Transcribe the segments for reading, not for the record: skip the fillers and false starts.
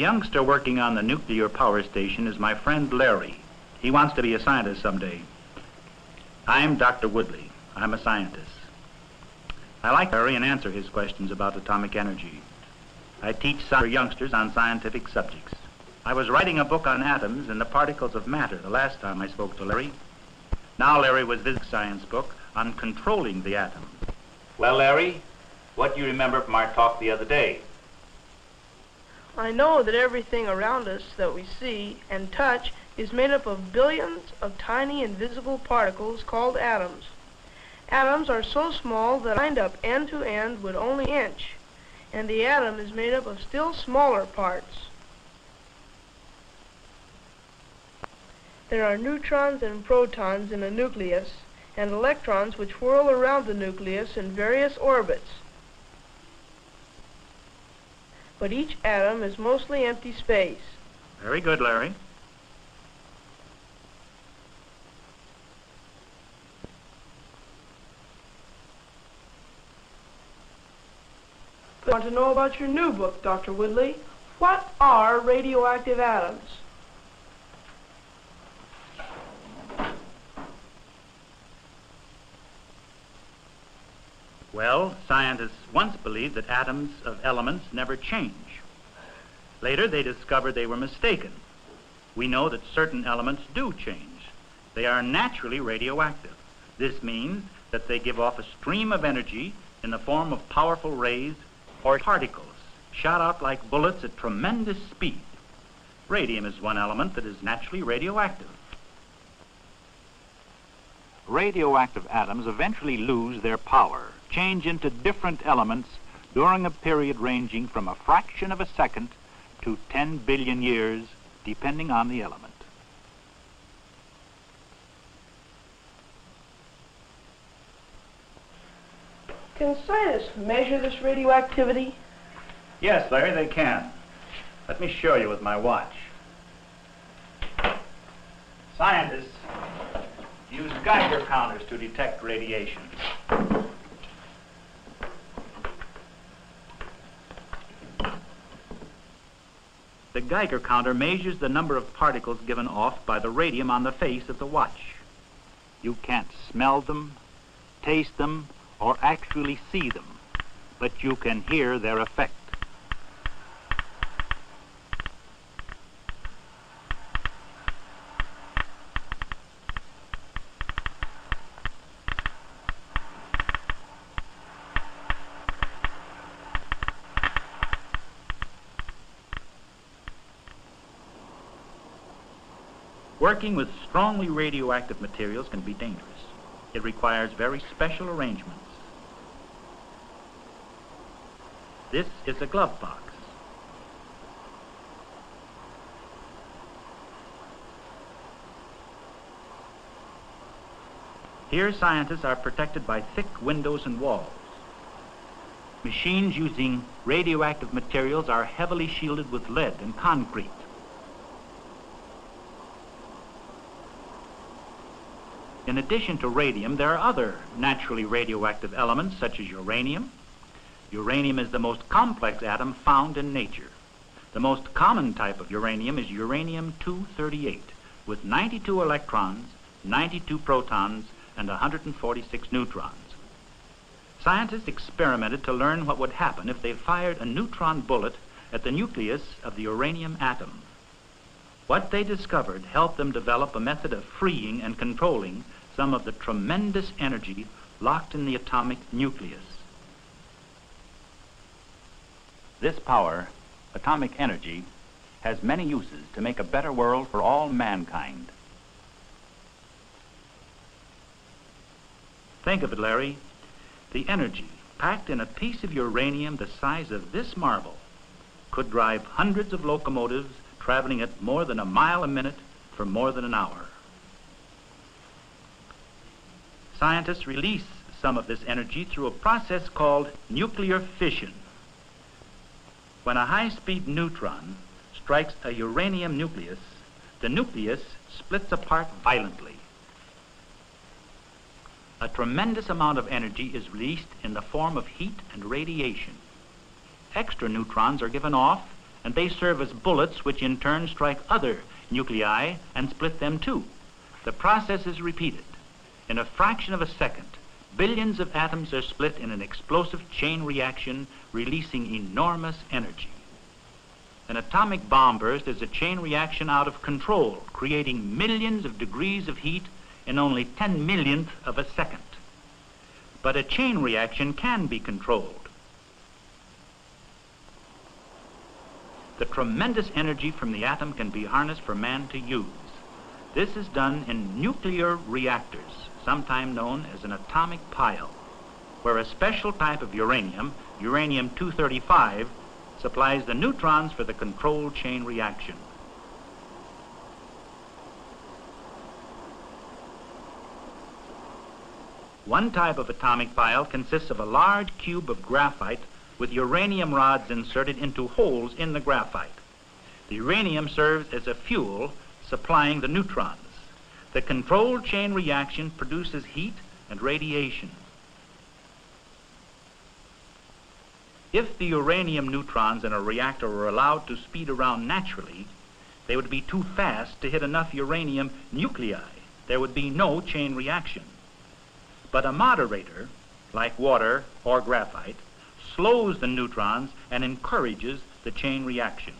youngster working on the nuclear power station is my friend Larry. He wants to be a scientist someday. I'm Dr. Woodley. I'm a scientist. I like Larry and answer his questions about atomic energy. I teach youngsters on scientific subjects. I was writing a book on atoms and the particles of matter the last time I spoke to Larry. Now Larry was visiting a science book on controlling the atom. Well, Larry, what do you remember from our talk the other day? I know that everything around us that we see and touch is made up of billions of tiny invisible particles called atoms. Atoms are so small that lined up end to end would only inch, and the atom is made up of still smaller parts. There are neutrons and protons in a nucleus, and electrons which whirl around the nucleus in various orbits. But each atom is mostly empty space. Very good, Larry. I want to know about your new book, Dr. Woodley. What are radioactive atoms? Well, scientists once believed that atoms of elements never change. Later, they discovered they were mistaken. We know that certain elements do change. They are naturally radioactive. This means that they give off a stream of energy in the form of powerful rays or particles shot out like bullets at tremendous speed. Radium is one element that is naturally radioactive. Radioactive atoms eventually lose their power, change into different elements during a period ranging from a fraction of a second to 10 billion years, depending on the element. Can scientists measure this radioactivity? Yes, Larry, they can. Let me show you with my watch. Scientists use Geiger counters to detect radiation. The Geiger counter measures the number of particles given off by the radium on the face of the watch. You can't smell them, taste them, or actually see them, but you can hear their effect. Working with strongly radioactive materials can be dangerous. It requires very special arrangements. This is a glove box. Here, scientists are protected by thick windows and walls. Machines using radioactive materials are heavily shielded with lead and concrete. In addition to radium, there are other naturally radioactive elements such as uranium. Uranium is the most complex atom found in nature. The most common type of uranium is uranium-238 with 92 electrons, 92 protons, and 146 neutrons. Scientists experimented to learn what would happen if they fired a neutron bullet at the nucleus of the uranium atom. What they discovered helped them develop a method of freeing and controlling some of the tremendous energy locked in the atomic nucleus. This power, atomic energy, has many uses to make a better world for all mankind. Think of it, Larry. The energy packed in a piece of uranium the size of this marble could drive hundreds of locomotives traveling at more than a mile a minute for more than an hour. Scientists release some of this energy through a process called nuclear fission. When a high-speed neutron strikes a uranium nucleus, the nucleus splits apart violently. A tremendous amount of energy is released in the form of heat and radiation. Extra neutrons are given off, and they serve as bullets which in turn strike other nuclei and split them too. The process is repeated. In a fraction of a second, billions of atoms are split in an explosive chain reaction, releasing enormous energy. An atomic bomb burst is a chain reaction out of control, creating millions of degrees of heat in only 10/millionth of a second. But a chain reaction can be controlled. The tremendous energy from the atom can be harnessed for man to use. This is done in nuclear reactors, sometimes known as an atomic pile, where a special type of uranium, uranium-235, supplies the neutrons for the controlled chain reaction. One type of atomic pile consists of a large cube of graphite with uranium rods inserted into holes in the graphite. The uranium serves as a fuel, supplying the neutrons. The controlled chain reaction produces heat and radiation. If the uranium neutrons in a reactor were allowed to speed around naturally, they would be too fast to hit enough uranium nuclei. There would be no chain reaction. But a moderator, like water or graphite, slows the neutrons and encourages the chain reaction.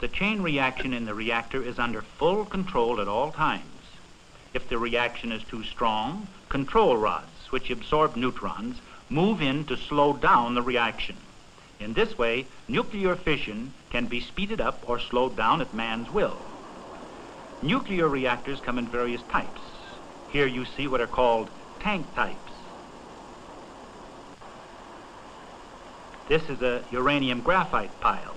The chain reaction in the reactor is under full control at all times. If the reaction is too strong, control rods, which absorb neutrons, move in to slow down the reaction. In this way, nuclear fission can be speeded up or slowed down at man's will. Nuclear reactors come in various types. Here you see what are called tank types. This is a uranium graphite pile.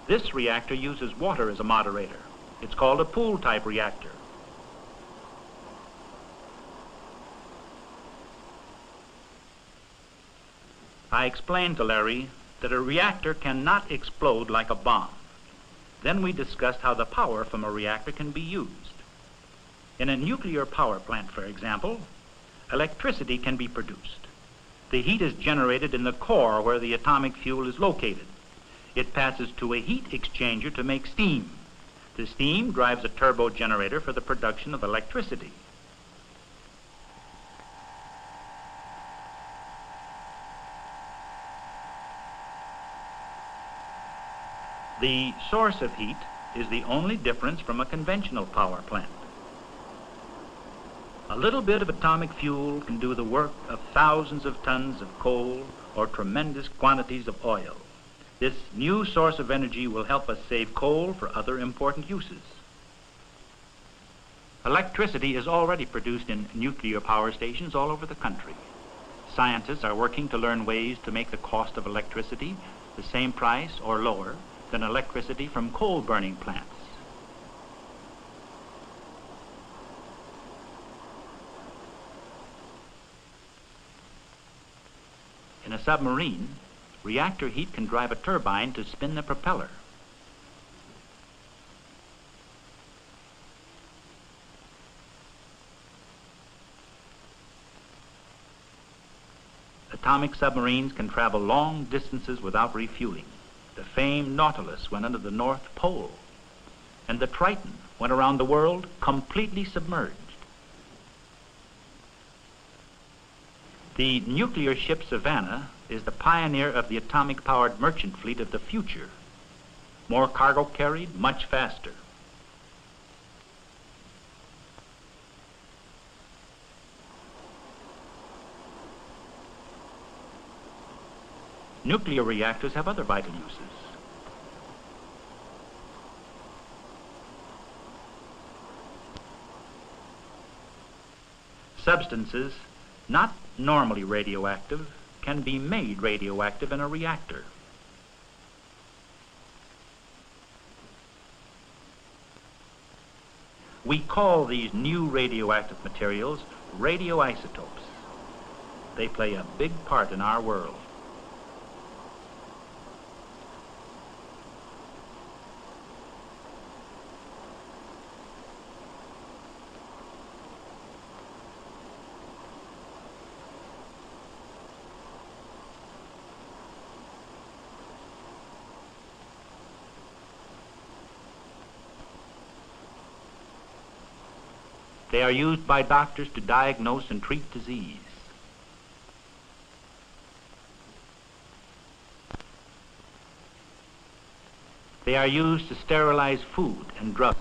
This reactor uses water as a moderator. It's called a pool-type reactor. I explained to Larry that a reactor cannot explode like a bomb. Then we discussed how the power from a reactor can be used. In a nuclear power plant, for example, electricity can be produced. The heat is generated in the core where the atomic fuel is located. It passes to a heat exchanger to make steam. The steam drives a turbo generator for the production of electricity. The source of heat is the only difference from a conventional power plant. A little bit of atomic fuel can do the work of thousands of tons of coal or tremendous quantities of oil. This new source of energy will help us save coal for other important uses. Electricity is already produced in nuclear power stations all over the country. Scientists are working to learn ways to make the cost of electricity the same price or lower than electricity from coal-burning plants. In a submarine, reactor heat can drive a turbine to spin the propeller. Atomic submarines can travel long distances without refueling. The famed Nautilus went under the North Pole, and the Triton went around the world completely submerged. The nuclear ship Savannah is the pioneer of the atomic-powered merchant fleet of the future. More cargo carried, much faster. Nuclear reactors have other vital uses. Substances not normally radioactive can be made radioactive in a reactor. We call these new radioactive materials radioisotopes. They play a big part in our world. They are used by doctors to diagnose and treat disease. They are used to sterilize food and drugs.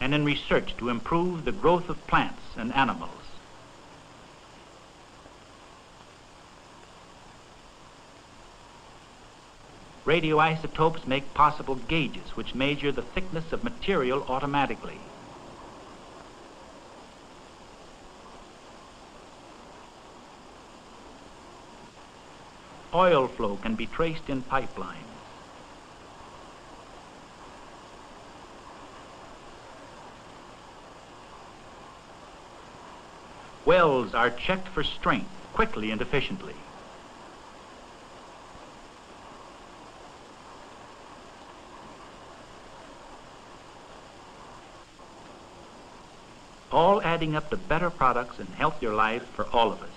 And in research to improve the growth of plants and animals. Radioisotopes make possible gauges which measure the thickness of material automatically. Oil flow can be traced in pipelines. Wells are checked for strength quickly and efficiently. All adding up to better products and healthier lives for all of us.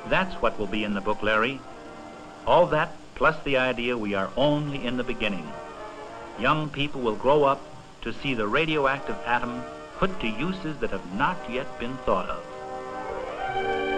That's what will be in the book, Larry. All that plus the idea we are only in the beginning. Young people will grow up to see the radioactive atom put to uses that have not yet been thought of.